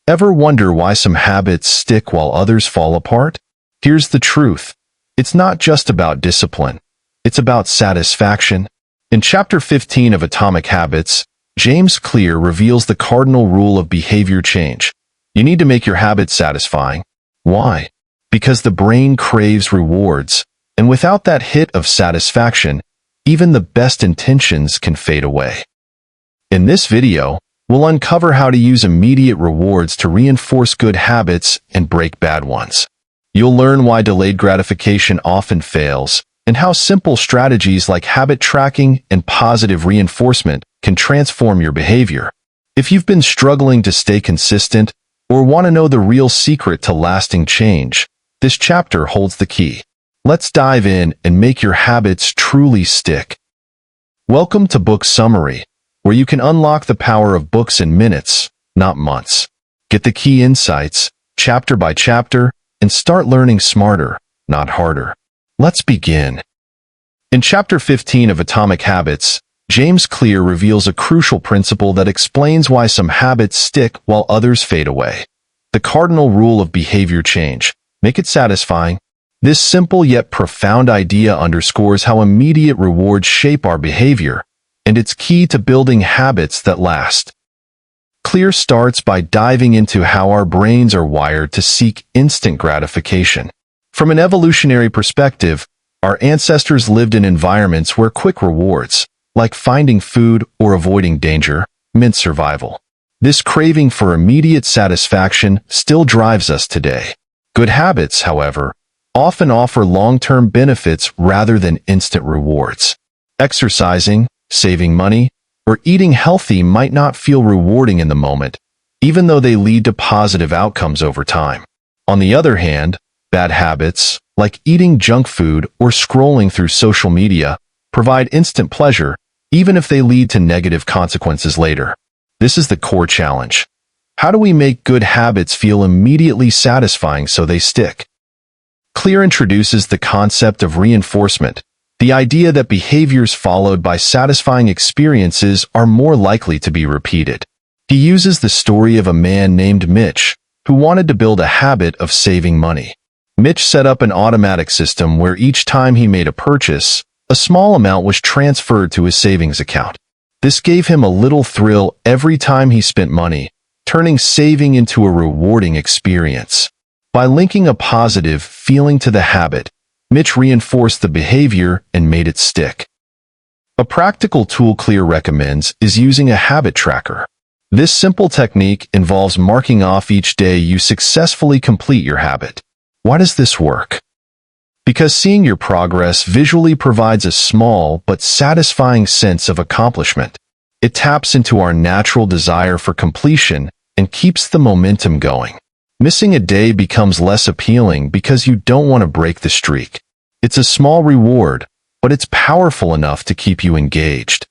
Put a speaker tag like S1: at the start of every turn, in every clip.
S1: Ever wonder why some habits stick while others fall apart? Here's the truth. It's not just about discipline. It's about satisfaction. In Chapter 15 of Atomic Habits, James Clear reveals the cardinal rule of behavior change. You need to make your habits satisfying. Why? Because the brain craves rewards, and without that hit of satisfaction, even the best intentions can fade away. In this video, we'll uncover how to use immediate rewards to reinforce good habits and break bad ones. You'll learn why delayed gratification often fails, and how simple strategies like habit tracking and positive reinforcement can transform your behavior. If you've been struggling to stay consistent or want to know the real secret to lasting change, this chapter holds the key. Let's dive in and make your habits truly stick. Welcome to Book Summary, where you can unlock the power of books in minutes, not months. Get the key insights, chapter by chapter, and start learning smarter, not harder. Let's begin. In Chapter 15 of Atomic Habits, James Clear reveals a crucial principle that explains why some habits stick while others fade away. The cardinal rule of behavior change. Make it satisfying. This simple yet profound idea underscores how immediate rewards shape our behavior, and it's key to building habits that last. Clear starts by diving into how our brains are wired to seek instant gratification. From an evolutionary perspective, our ancestors lived in environments where quick rewards, like finding food or avoiding danger, meant survival. This craving for immediate satisfaction still drives us today. Good habits, however, often offer long-term benefits rather than instant rewards. Exercising, saving money, or eating healthy might not feel rewarding in the moment, even though they lead to positive outcomes over time. On the other hand, bad habits, like eating junk food or scrolling through social media, provide instant pleasure, even if they lead to negative consequences later. This is the core challenge. How do we make good habits feel immediately satisfying so they stick? Clear introduces the concept of reinforcement, the idea that behaviors followed by satisfying experiences are more likely to be repeated. He uses the story of a man named Mitch, who wanted to build a habit of saving money. Mitch set up an automatic system where each time he made a purchase, a small amount was transferred to his savings account. This gave him a little thrill every time he spent money, turning saving into a rewarding experience. By linking a positive feeling to the habit, Mitch reinforced the behavior and made it stick. A practical tool Clear recommends is using a habit tracker. This simple technique involves marking off each day you successfully complete your habit. Why does this work? Because seeing your progress visually provides a small but satisfying sense of accomplishment. It taps into our natural desire for completion and keeps the momentum going. Missing a day becomes less appealing because you don't want to break the streak. It's a small reward, but it's powerful enough to keep you engaged.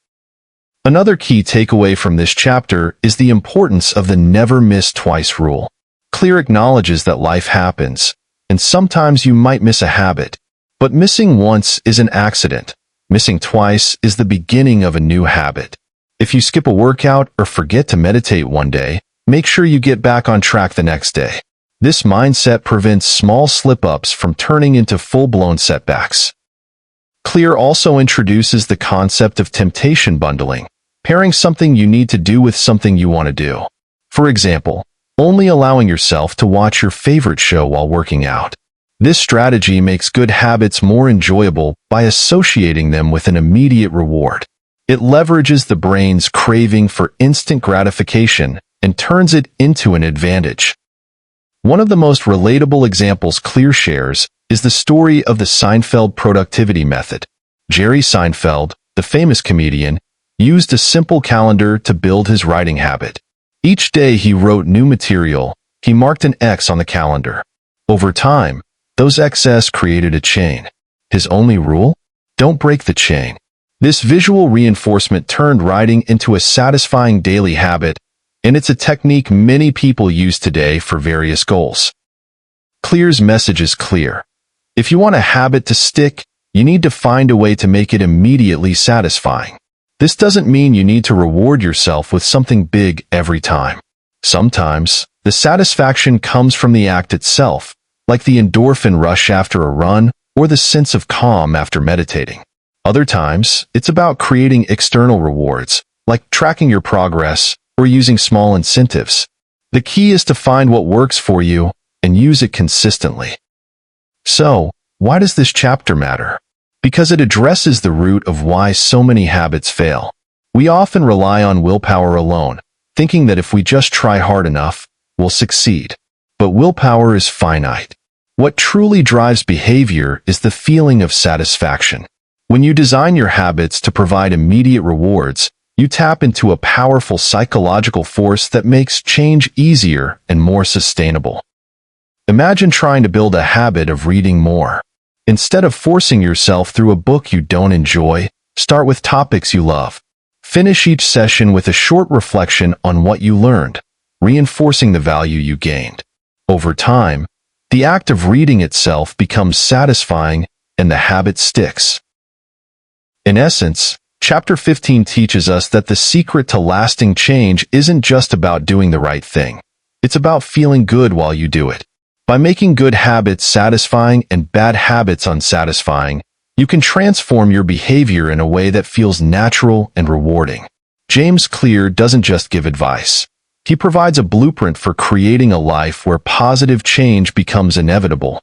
S1: Another key takeaway from this chapter is the importance of the never miss twice rule. Clear acknowledges that life happens, and sometimes you might miss a habit, but missing once is an accident. Missing twice is the beginning of a new habit. If you skip a workout or forget to meditate one day, make sure you get back on track the next day. This mindset prevents small slip-ups from turning into full-blown setbacks. Clear also introduces the concept of temptation bundling, pairing something you need to do with something you want to do. For example, only allowing yourself to watch your favorite show while working out. This strategy makes good habits more enjoyable by associating them with an immediate reward. It leverages the brain's craving for instant gratification and turns it into an advantage. One of the most relatable examples Clear shares is the story of the Seinfeld productivity method. Jerry Seinfeld, the famous comedian, used a simple calendar to build his writing habit. Each day he wrote new material, he marked an X on the calendar. Over time, those X's created a chain. His only rule? Don't break the chain. This visual reinforcement turned writing into a satisfying daily habit, and it's a technique many people use today for various goals. Clear's message is clear. If you want a habit to stick, you need to find a way to make it immediately satisfying. This doesn't mean you need to reward yourself with something big every time. Sometimes, The satisfaction comes from the act itself, like the endorphin rush after a run or the sense of calm after meditating. Other times, it's about creating external rewards, like tracking your progress or using small incentives. The key is to find what works for you and use it consistently. So, why does this chapter matter? Because it addresses the root of why so many habits fail. We often rely on willpower alone, thinking that if we just try hard enough, we'll succeed. But willpower is finite. What truly drives behavior is the feeling of satisfaction. When you design your habits to provide immediate rewards, you tap into a powerful psychological force that makes change easier and more sustainable. Imagine trying to build a habit of reading more. Instead of forcing yourself through a book you don't enjoy, start with topics you love. Finish each session with a short reflection on what you learned, reinforcing the value you gained. Over time, the act of reading itself becomes satisfying and the habit sticks. In essence, Chapter 15 teaches us that the secret to lasting change isn't just about doing the right thing. It's about feeling good while you do it. By making good habits satisfying and bad habits unsatisfying, you can transform your behavior in a way that feels natural and rewarding. James Clear doesn't just give advice. He provides a blueprint for creating a life where positive change becomes inevitable.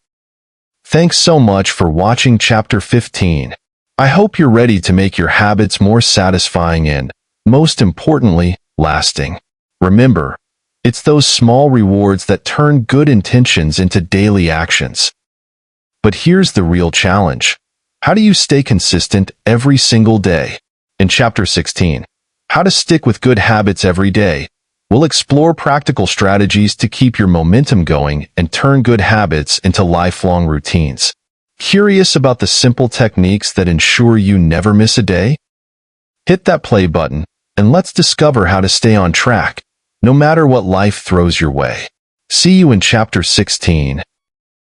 S1: Thanks so much for watching Chapter 15. I hope you're ready to make your habits more satisfying and, most importantly, lasting. Remember, it's those small rewards that turn good intentions into daily actions. But here's the real challenge. How do you stay consistent every single day? In Chapter 16, How to Stick with Good Habits Every Day, we'll explore practical strategies to keep your momentum going and turn good habits into lifelong routines. Curious about the simple techniques that ensure you never miss a day? Hit that play button, and let's discover how to stay on track, no matter what life throws your way. See you in Chapter 16.